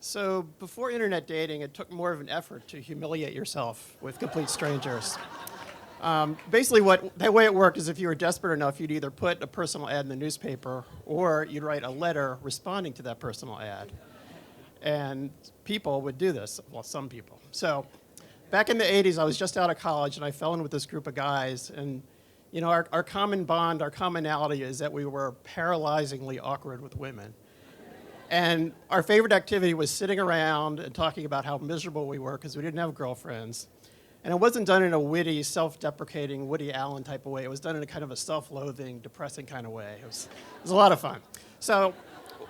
So before internet dating, it took more of an effort to humiliate yourself with complete strangers. Basically, the way it worked is if you were desperate enough, you'd either put a personal ad in the newspaper or you'd write a letter responding to that personal ad. And people would do this, well, some people. So back in the 80s, I was just out of college, and I fell in with this group of guys. And you know, our common bond, our commonality is that we were paralyzingly awkward with women. And our favorite activity was sitting around and talking about how miserable we were because we didn't have girlfriends. And it wasn't done in a witty, self-deprecating, Woody Allen type of way. It was done in a kind of a self-loathing, depressing kind of way. It was a lot of fun. So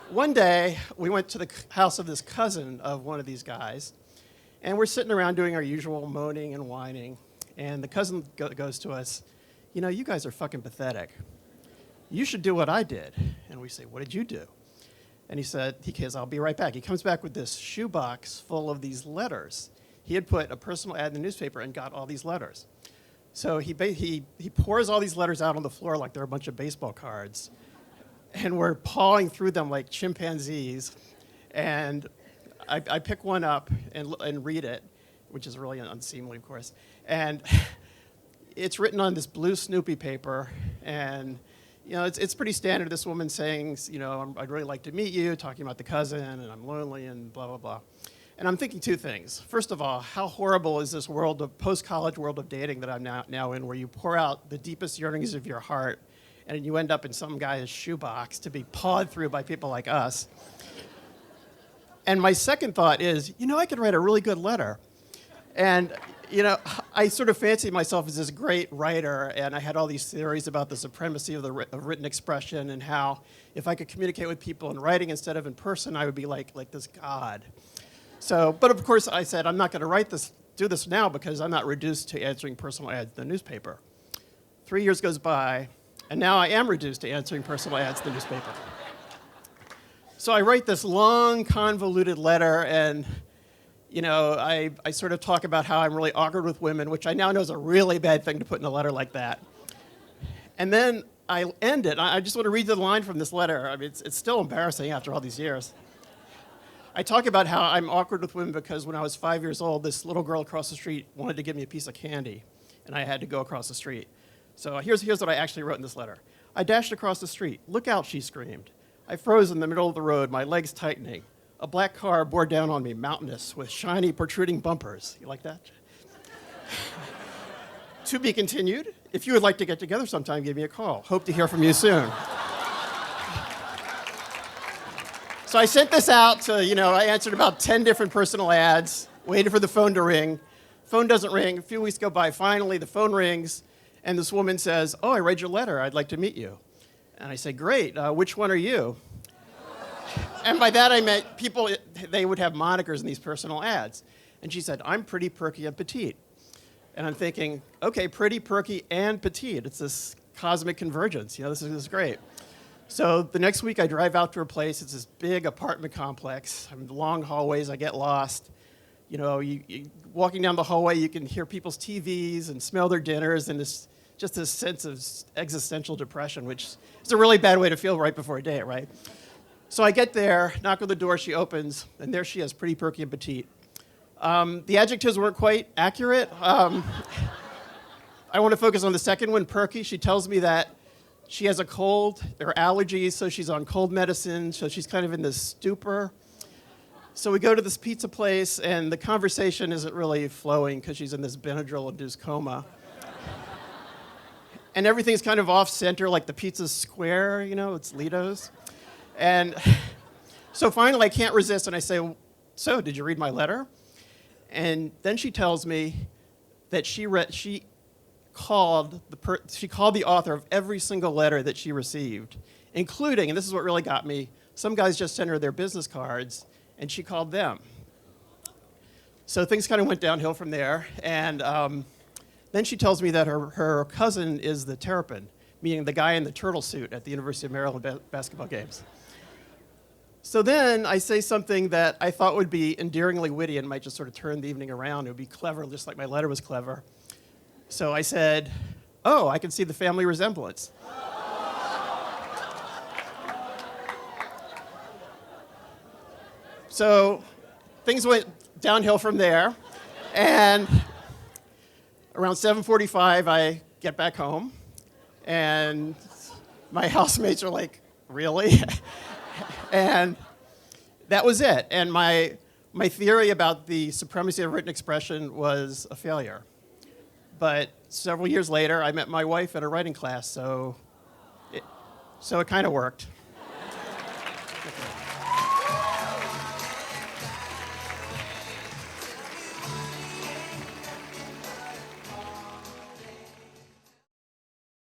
one day, we went to the house of this cousin of one of these guys, and we're sitting around doing our usual moaning and whining, and the cousin goes to us, you know, you guys are fucking pathetic. You should do what I did. And we say, what did you do? And he said, I'll be right back. He comes back with this shoebox full of these letters. He had put a personal ad in the newspaper and got all these letters. So he pours all these letters out on the floor like they're a bunch of baseball cards. And we're pawing through them like chimpanzees. And I pick one up and read it, which is really unseemly, of course. And it's written on this blue Snoopy paper. And you know, it's pretty standard. This woman saying, you know, I'd really like to meet you, talking about the cousin, and I'm lonely, and blah, blah, blah. And I'm thinking two things. First of all, how horrible is this world of post-college world of dating that I'm now in, where you pour out the deepest yearnings of your heart, and you end up in some guy's shoebox to be pawed through by people like us. And my second thought is, you know, I could write a really good letter. And you know, I sort of fancied myself as this great writer, and I had all these theories about the supremacy of written expression and how if I could communicate with people in writing instead of in person, I would be like this god. So, but of course, I said, I'm not going to do this now because I'm not reduced to answering personal ads in the newspaper. 3 years goes by, and now I am reduced to answering personal ads in the newspaper. So I write this long, convoluted letter, and you know, I sort of talk about how I'm really awkward with women, which I now know is a really bad thing to put in a letter like that. And then I end it. I just want to read the line from this letter. I mean, it's still embarrassing after all these years. I talk about how I'm awkward with women because when I was 5 years old, this little girl across the street wanted to give me a piece of candy, and I had to go across the street. So here's what I actually wrote in this letter. I dashed across the street. Look out, she screamed. I froze in the middle of the road, my legs tightening. A black car bore down on me, mountainous, with shiny, protruding bumpers. You like that? To be continued. If you would like to get together sometime, give me a call. Hope to hear from you soon. So I sent this out to, you know, I answered about 10 different personal ads, waited for the phone to ring. Phone doesn't ring. A few weeks go by. Finally, the phone rings, and this woman says, oh, I read your letter. I'd like to meet you. And I say, great. Which one are you? And by that I meant people, they would have monikers in these personal ads. And she said, I'm pretty, perky, and petite. And I'm thinking, okay, pretty, perky, and petite. It's this cosmic convergence. You know, this is great. So the next week I drive out to her place. It's this big apartment complex. I'm in the long hallways. I get lost. You know, walking down the hallway, you can hear people's TVs and smell their dinners, and it's just this sense of existential depression, which is a really bad way to feel right before a date, right? So I get there, knock on the door, she opens, and there she is, pretty, perky, and petite. The adjectives weren't quite accurate. I want to focus on the second one, perky. She tells me that she has a cold or allergies, so she's on cold medicine, so she's kind of in this stupor. So we go to this pizza place, and the conversation isn't really flowing because she's in this Benadryl-induced coma. And everything's kind of off-center, like the pizza's square, you know, it's Litos. And so finally, I can't resist, and I say, so, did you read my letter? And then she tells me that she called the author of every single letter that she received, including, and this is what really got me, some guys just sent her their business cards, and she called them. So things kind of went downhill from there, and then she tells me that her cousin is the Terrapin, meaning the guy in the turtle suit at the University of Maryland basketball games. So then I say something that I thought would be endearingly witty and might just sort of turn the evening around. It would be clever, just like my letter was clever. So I said, oh, I can see the family resemblance. So things went downhill from there. And around 7:45, I get back home, and my housemates are like, really? And that was it. And my theory about the supremacy of written expression was a failure. But several years later, I met my wife at a writing class, so it kind of worked.